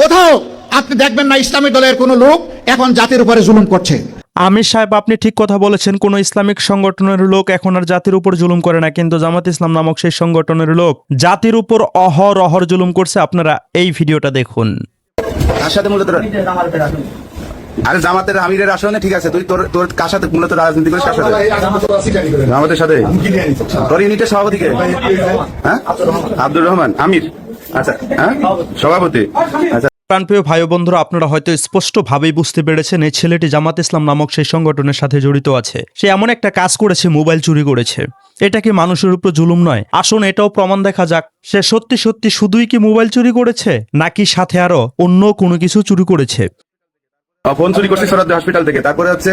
কোথাও আপনি দেখবেন না ইসলামী দলের কোনো লোক এখন জাতির উপরে জুলুম করছে। আমির সাহেব, আপনি ঠিক কথা বলেছেন। কোন ইসলামিক সংগঠনের লোক এখন আর জাতির উপর জুলুম করে না, কিন্তু জামাত ইসলাম নামক সেই সংগঠনের লোক জাতির উপর অহরহ জুলুম করছে। আপনারা এই ভিডিওটা দেখুন। তার সাথে মূলত আরে জামাতের আমিরের আসনে ঠিক আছে, তুই তোর তোর কার সাথে মূলত রাজনীতি করিস? কার সাথে? জামাতের সাথে। তোর ইউনিটের সভাপতি কে? হ্যাঁ, আব্দুর রহমান আমির। আচ্ছা, হ্যাঁ, সভাপতি। আচ্ছা। প্রাণপ্রিয় ভাই ও বন্ধুরা, আপনারা হয়তো স্পষ্টভাবেই বুঝতে পেরেছেন এই ছেলেটি জামাত ইসলাম নামক সেই সংগঠনের সাথে জড়িত আছে। সে এমন একটা কাজ করেছে, মোবাইল চুরি করেছে। এটা কি মানুষের উপর জুলুম নয়? আসুন এটাও প্রমাণ দেখা যাক। সে সত্যি সত্যি শুধুই কি মোবাইল চুরি করেছে, নাকি সাথে আরো অন্য কোনো কিছু চুরি করেছে? ফোন চুরি করছি সরাদ্দি হসপিটাল থেকে। তারপরে হচ্ছে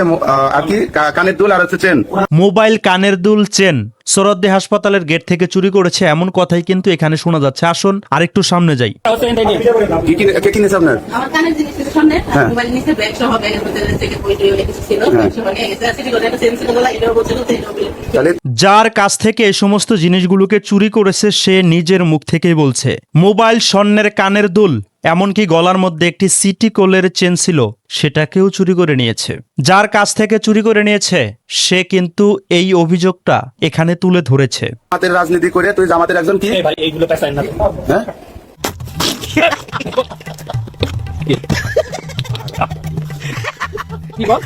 আর কি কানের দুল আর হচ্ছে চেন। মোবাইল, কানের দুল, চেন সোহরাওয়ার্দী হাসপাতালের গেট থেকে চুরি করেছে, এমন কথাই কিন্তু এখানে শোনা যাচ্ছে। আসুন আরেকটু সামনে যাই। কে কিনেছে আপনার? আমার কানের জিনিস ছিল সামনে, মোবাইল নিচে ব্যাগ সহ, ব্যাগের ভিতরে থেকে বই টই অনেক কিছু ছিল, ব্যাগ সহ নিয়ে গেছে। সিটি করে একটা চেন ছিল বলে এটাও বলছিল যে এটা বলে। তাহলে যার কাছ থেকে এই সমস্ত জিনিসগুলোকে চুরি করেছে সে নিজের মুখ থেকেই বলছে। মোবাইল, স্বর্ণের কানের দুল, এমনকি গলার মধ্যে একটি সিটি কোলের চেন ছিল, সেটাকেও চুরি করে নিয়েছে। যার কাছ থেকে চুরি করে নিয়েছে সে কিন্তু এই অভিযোগটা এখানে তুলে ধরেছে। জামাতের রাজনীতি করে তুই জামাতের একজন কি? ভাই এইগুলো পেছাই না। হ্যাঁ, কি বল?